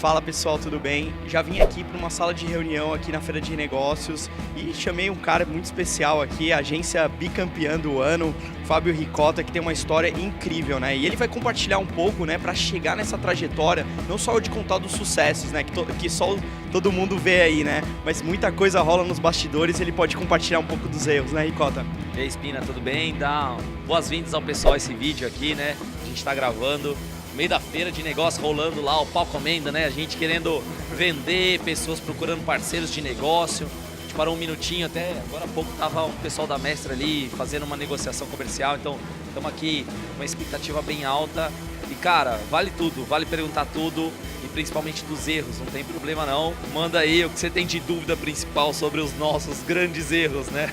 Fala pessoal, tudo bem? Já vim aqui para uma sala de reunião aqui na Feira de Negócios e chamei um cara muito especial aqui, a agência bicampeã do ano, Fábio Ricota, que tem uma história incrível, né? E ele vai compartilhar um pouco, né, para chegar nessa trajetória, não só de contar dos sucessos, né, que só todo mundo vê aí, né? Mas muita coisa rola nos bastidores e ele pode compartilhar um pouco dos erros, né, Ricota? E aí, Espina, tudo bem? Dá boas-vindas ao pessoal a esse vídeo aqui, né? A gente tá gravando no meio da feira de negócio, rolando lá o pau comenda, né? A gente querendo vender, pessoas procurando parceiros de negócio. A gente parou um minutinho, até agora há pouco tava o pessoal da Mestre ali fazendo uma negociação comercial, então estamos aqui com uma expectativa bem alta. E cara, vale tudo, vale perguntar tudo e principalmente dos erros, não tem problema não. Manda aí o que você tem de dúvida principal sobre os nossos grandes erros, né?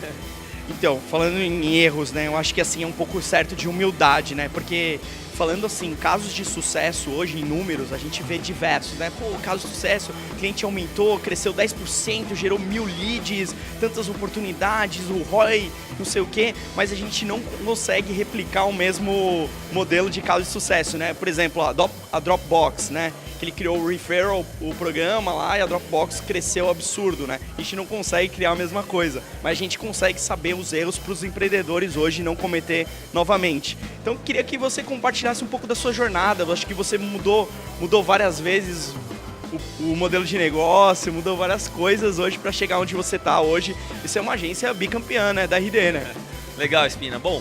Então, falando em erros, né, eu acho que assim é um pouco certo de humildade, né, porque falando assim, casos de sucesso hoje em números, a gente vê diversos, né, pô, caso de sucesso, o cliente aumentou, cresceu 10%, gerou 1000 leads, tantas oportunidades, o ROI, não sei o quê, mas a gente não consegue replicar o mesmo modelo de caso de sucesso, né, por exemplo, a Dropbox, né, que ele criou o Referral, o programa lá, e a Dropbox cresceu absurdo, né? A gente não consegue criar a mesma coisa, mas a gente consegue saber os erros para os empreendedores hoje não cometer novamente. Então, eu queria que você compartilhasse um pouco da sua jornada. Eu acho que você mudou várias vezes o modelo de negócio, mudou várias coisas hoje para chegar onde você está hoje. Isso é uma agência bicampeã, né? Da RD, né? Legal, Espina. Bom,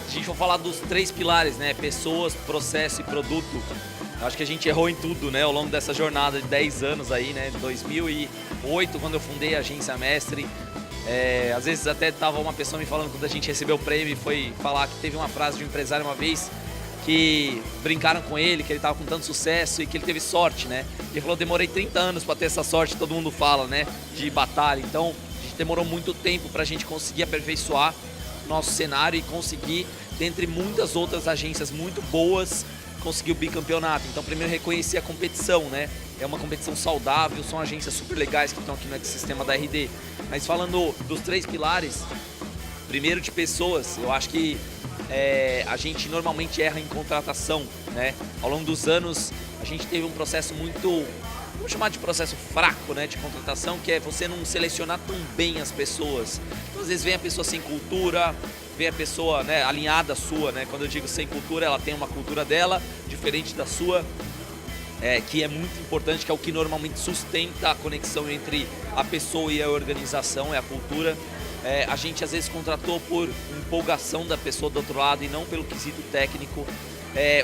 a gente vai falar dos 3 pilares, né? Pessoas, processo e produto. Acho que a gente errou em tudo, né, ao longo dessa jornada de 10 anos aí, né, 2008, quando eu fundei a agência Mestre. Às vezes até tava uma pessoa me falando, quando a gente recebeu o prêmio, foi falar que teve uma frase de um empresário uma vez, que brincaram com ele, que ele tava com tanto sucesso e que ele teve sorte, né. Ele falou, demorei 30 anos para ter essa sorte, todo mundo fala, né, de batalha. Então, a gente demorou muito tempo pra gente conseguir aperfeiçoar nosso cenário e conseguir, dentre muitas outras agências muito boas, conseguiu o bicampeonato. Então, primeiro reconhecer a competição, né? É uma competição saudável, são agências super legais que estão aqui no ecossistema da RD. Mas falando dos 3 pilares, primeiro de pessoas, eu acho que a gente normalmente erra em contratação, né? Ao longo dos anos, a gente teve um processo muito, vamos chamar de processo fraco, né, de contratação, que é você não selecionar tão bem as pessoas. Então, às vezes vem a pessoa sem cultura, vem a pessoa, né, alinhada à sua, né? Quando eu digo sem cultura, ela tem uma cultura dela, diferente da sua, que é muito importante, que é o que normalmente sustenta a conexão entre a pessoa e a organização, é a cultura. A gente às vezes contratou por empolgação da pessoa do outro lado e não pelo quesito técnico.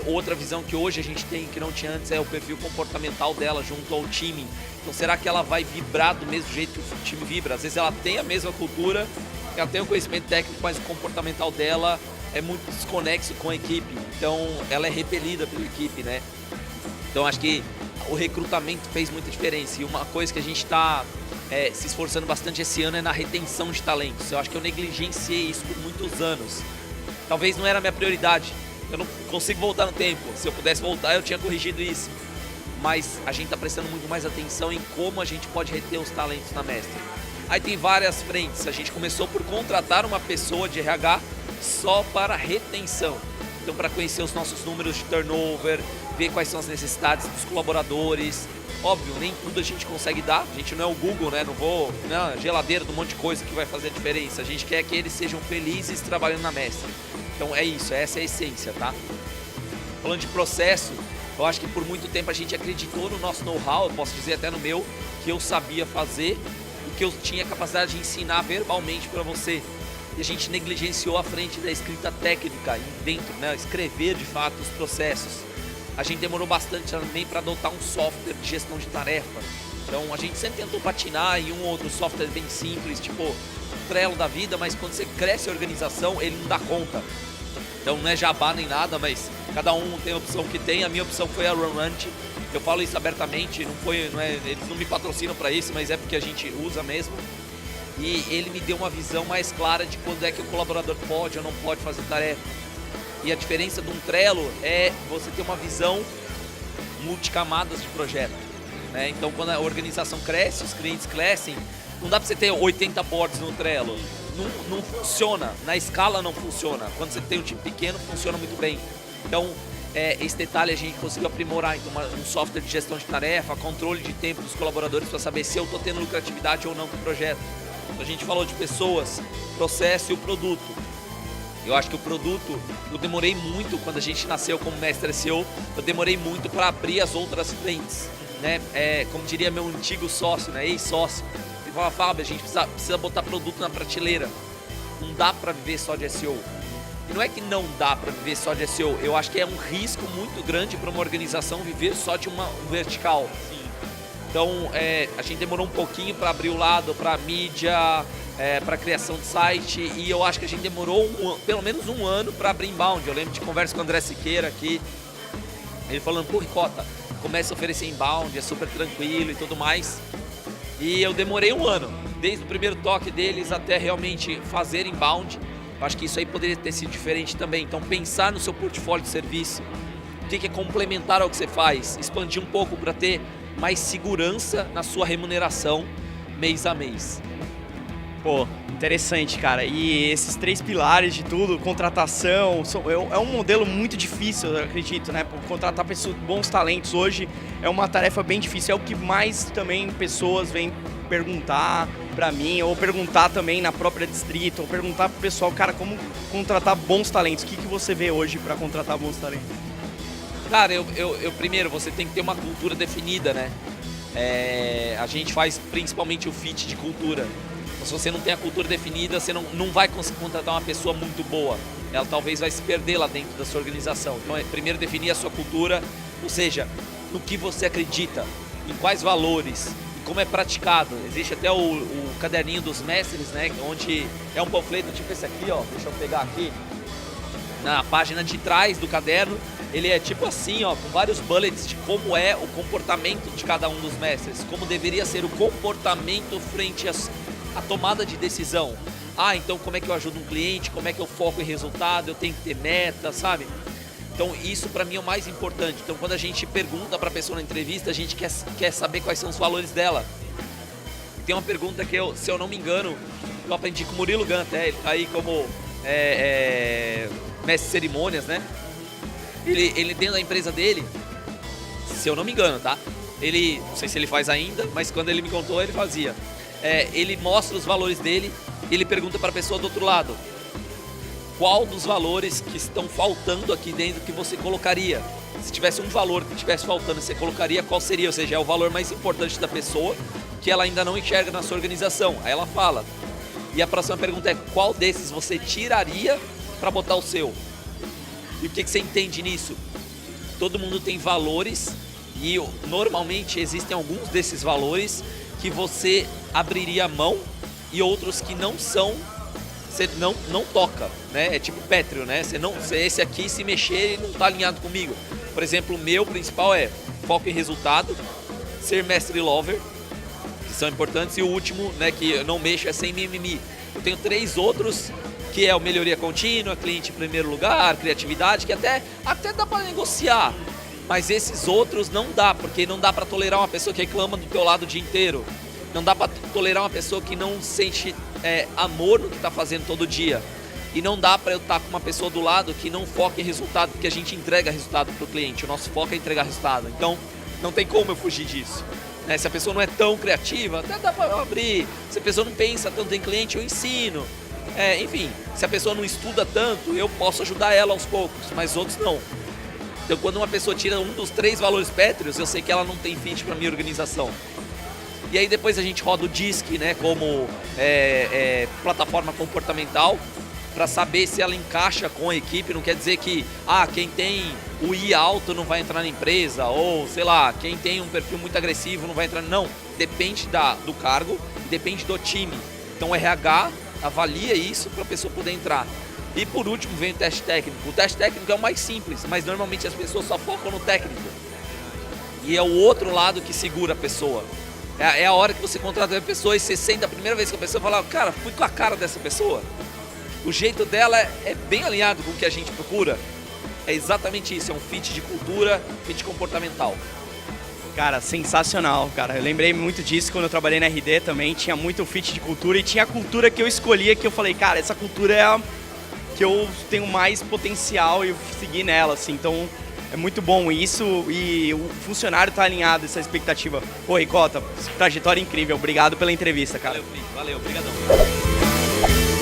Outra visão que hoje a gente tem, que não tinha antes, é o perfil comportamental dela junto ao time. Então, será que ela vai vibrar do mesmo jeito que o time vibra? Às vezes ela tem a mesma cultura, ela tem o conhecimento técnico, mas o comportamental dela é muito desconexo com a equipe. Então, ela é repelida pela equipe, né? Então, acho que o recrutamento fez muita diferença. E uma coisa que a gente está se esforçando bastante esse ano é na retenção de talentos. Eu acho que eu negligenciei isso por muitos anos. Talvez não era a minha prioridade. Eu não consigo voltar no tempo. Se eu pudesse voltar, eu tinha corrigido isso. Mas a gente está prestando muito mais atenção em como a gente pode reter os talentos na Mestre. Aí tem várias frentes. A gente começou por contratar uma pessoa de RH só para retenção. Então, para conhecer os nossos números de turnover, ver quais são as necessidades dos colaboradores. Óbvio, nem tudo a gente consegue dar. A gente não é o Google, né? Não vou na geladeira de um monte de coisa que vai fazer a diferença. A gente quer que eles sejam felizes trabalhando na Mestre. Então é isso, essa é a essência, tá? Falando de processo, eu acho que por muito tempo a gente acreditou no nosso know-how, eu posso dizer até no meu, que eu sabia fazer e que eu tinha capacidade de ensinar verbalmente para você. E a gente negligenciou a frente da escrita técnica, dentro, né? Escrever de fato os processos. A gente demorou bastante também para adotar um software de gestão de tarefa. Então a gente sempre tentou patinar em um ou outro software bem simples, tipo Trello da vida, mas quando você cresce a organização, ele não dá conta. Então não é jabá nem nada, mas cada um tem a opção que tem. A minha opção foi a RunRunt. Eu falo isso abertamente, eles não me patrocinam para isso, mas é porque a gente usa mesmo. E ele me deu uma visão mais clara de quando é que o colaborador pode ou não pode fazer tarefa. E a diferença de um Trello é você ter uma visão multicamadas de projeto, né? Então, quando a organização cresce, os clientes crescem, não dá para você ter 80 boards no Trello. Não funciona, na escala não funciona. Quando você tem um time pequeno, funciona muito bem. Então, esse detalhe a gente conseguiu aprimorar. Então, um software de gestão de tarefa, controle de tempo dos colaboradores para saber se eu estou tendo lucratividade ou não com o projeto. Então, a gente falou de pessoas, processo e o produto. Eu acho que o produto, eu demorei muito, quando a gente nasceu como mestre SEO, eu demorei muito para abrir as outras frentes, né? Como diria meu antigo sócio, né? Ex-sócio, ele falava, Fábio, a gente precisa botar produto na prateleira. Não dá para viver só de SEO. E não é que não dá para viver só de SEO, eu acho que é um risco muito grande para uma organização viver só de um vertical. Sim. Então, a gente demorou um pouquinho para abrir o lado para mídia, para criação de site, e eu acho que a gente demorou pelo menos um ano para abrir inbound. Eu lembro de conversa com o André Siqueira aqui, ele falando, pô, Ricota, começa a oferecer inbound, é super tranquilo e tudo mais. E eu demorei um ano, desde o primeiro toque deles até realmente fazer inbound. Eu acho que isso aí poderia ter sido diferente também. Então, pensar no seu portfólio de serviço, o que é complementar ao que você faz, expandir um pouco para ter mais segurança na sua remuneração mês a mês. Pô, interessante, cara. E esses 3 pilares de tudo, contratação, é um modelo muito difícil, eu acredito, né? Contratar pessoas, bons talentos hoje é uma tarefa bem difícil. É o que mais também pessoas vêm perguntar pra mim, ou perguntar também na própria Distrito, ou perguntar pro pessoal, cara, como contratar bons talentos. O que você vê hoje para contratar bons talentos? Cara, primeiro, você tem que ter uma cultura definida, né? A gente faz principalmente o fit de cultura. Se você não tem a cultura definida, você não vai conseguir contratar uma pessoa muito boa. Ela talvez vai se perder lá dentro da sua organização. Então, primeiro definir a sua cultura, ou seja, no que você acredita, em quais valores, como é praticado. Existe até o caderninho dos mestres, né? Onde é um panfleto tipo esse aqui, ó. Deixa eu pegar aqui. Na página de trás do caderno, ele é tipo assim, ó, com vários bullets de como é o comportamento de cada um dos mestres, como deveria ser o comportamento frente a tomada de decisão. Então como é que eu ajudo um cliente, como é que eu foco em resultado, eu tenho que ter meta, sabe? Então isso para mim é o mais importante. Então quando a gente pergunta para a pessoa na entrevista, a gente quer saber quais são os valores dela. Tem uma pergunta que se eu não me engano, eu aprendi com o Murilo Gun até, aí como mestre de cerimônias, né? Ele dentro da empresa dele, se eu não me engano, tá? Não sei se ele faz ainda, mas quando ele me contou, ele fazia. Ele mostra os valores dele e ele pergunta para a pessoa do outro lado: qual dos valores que estão faltando aqui dentro que você colocaria? Se tivesse um valor que estivesse faltando, você colocaria qual seria? Ou seja, é o valor mais importante da pessoa que ela ainda não enxerga na sua organização. Aí ela fala. E a próxima pergunta é: qual desses você tiraria para botar o seu? E o que você entende nisso? Todo mundo tem valores e normalmente existem alguns desses valores que você abriria mão e outros que não são, você não toca, né? É tipo pétreo, né? Esse aqui, se mexer, ele não está alinhado comigo. Por exemplo, o meu principal é foco em resultado, ser mestre lover, que são importantes, e o último, né, que eu não mexo, é sem mimimi. Eu tenho 3 outros, que é o melhoria contínua, cliente em primeiro lugar, criatividade, que até dá para negociar. Mas esses outros não dá, porque não dá para tolerar uma pessoa que reclama do teu lado o dia inteiro. Não dá para tolerar uma pessoa que não sente amor no que está fazendo todo dia. E não dá para eu estar com uma pessoa do lado que não foca em resultado, porque a gente entrega resultado para o cliente. O nosso foco é entregar resultado. Então, não tem como eu fugir disso. Se a pessoa não é tão criativa, até dá para eu abrir. Se a pessoa não pensa tanto em cliente, eu ensino. Enfim, se a pessoa não estuda tanto, eu posso ajudar ela aos poucos, mas outros não. Então, quando uma pessoa tira um dos 3 valores pétreos, eu sei que ela não tem fit para minha organização. E aí depois a gente roda o DISC, né, como plataforma comportamental, para saber se ela encaixa com a equipe. Não quer dizer que quem tem o I alto não vai entrar na empresa, ou sei lá, quem tem um perfil muito agressivo não vai entrar. Não, depende do cargo, depende do time. Então o RH avalia isso para a pessoa poder entrar. E por último vem o teste técnico. O teste técnico é o mais simples, mas normalmente as pessoas só focam no técnico. E é o outro lado que segura a pessoa. É a hora que você contrata a pessoa e você senta a primeira vez com a pessoa e fala: cara, fui com a cara dessa pessoa. O jeito dela é bem alinhado com o que a gente procura. É exatamente isso, é um fit de cultura, fit comportamental. Cara, sensacional, cara. Eu lembrei muito disso quando eu trabalhei na RD também. Tinha muito fit de cultura e tinha a cultura que eu escolhia, que eu falei, cara, essa cultura é a que eu tenho mais potencial e eu segui nela, assim. Então, É muito bom isso e o funcionário tá alinhado a essa expectativa. Pô, Ricota, trajetória incrível. Obrigado pela entrevista, cara. Valeu, Felipe. Valeu, obrigadão.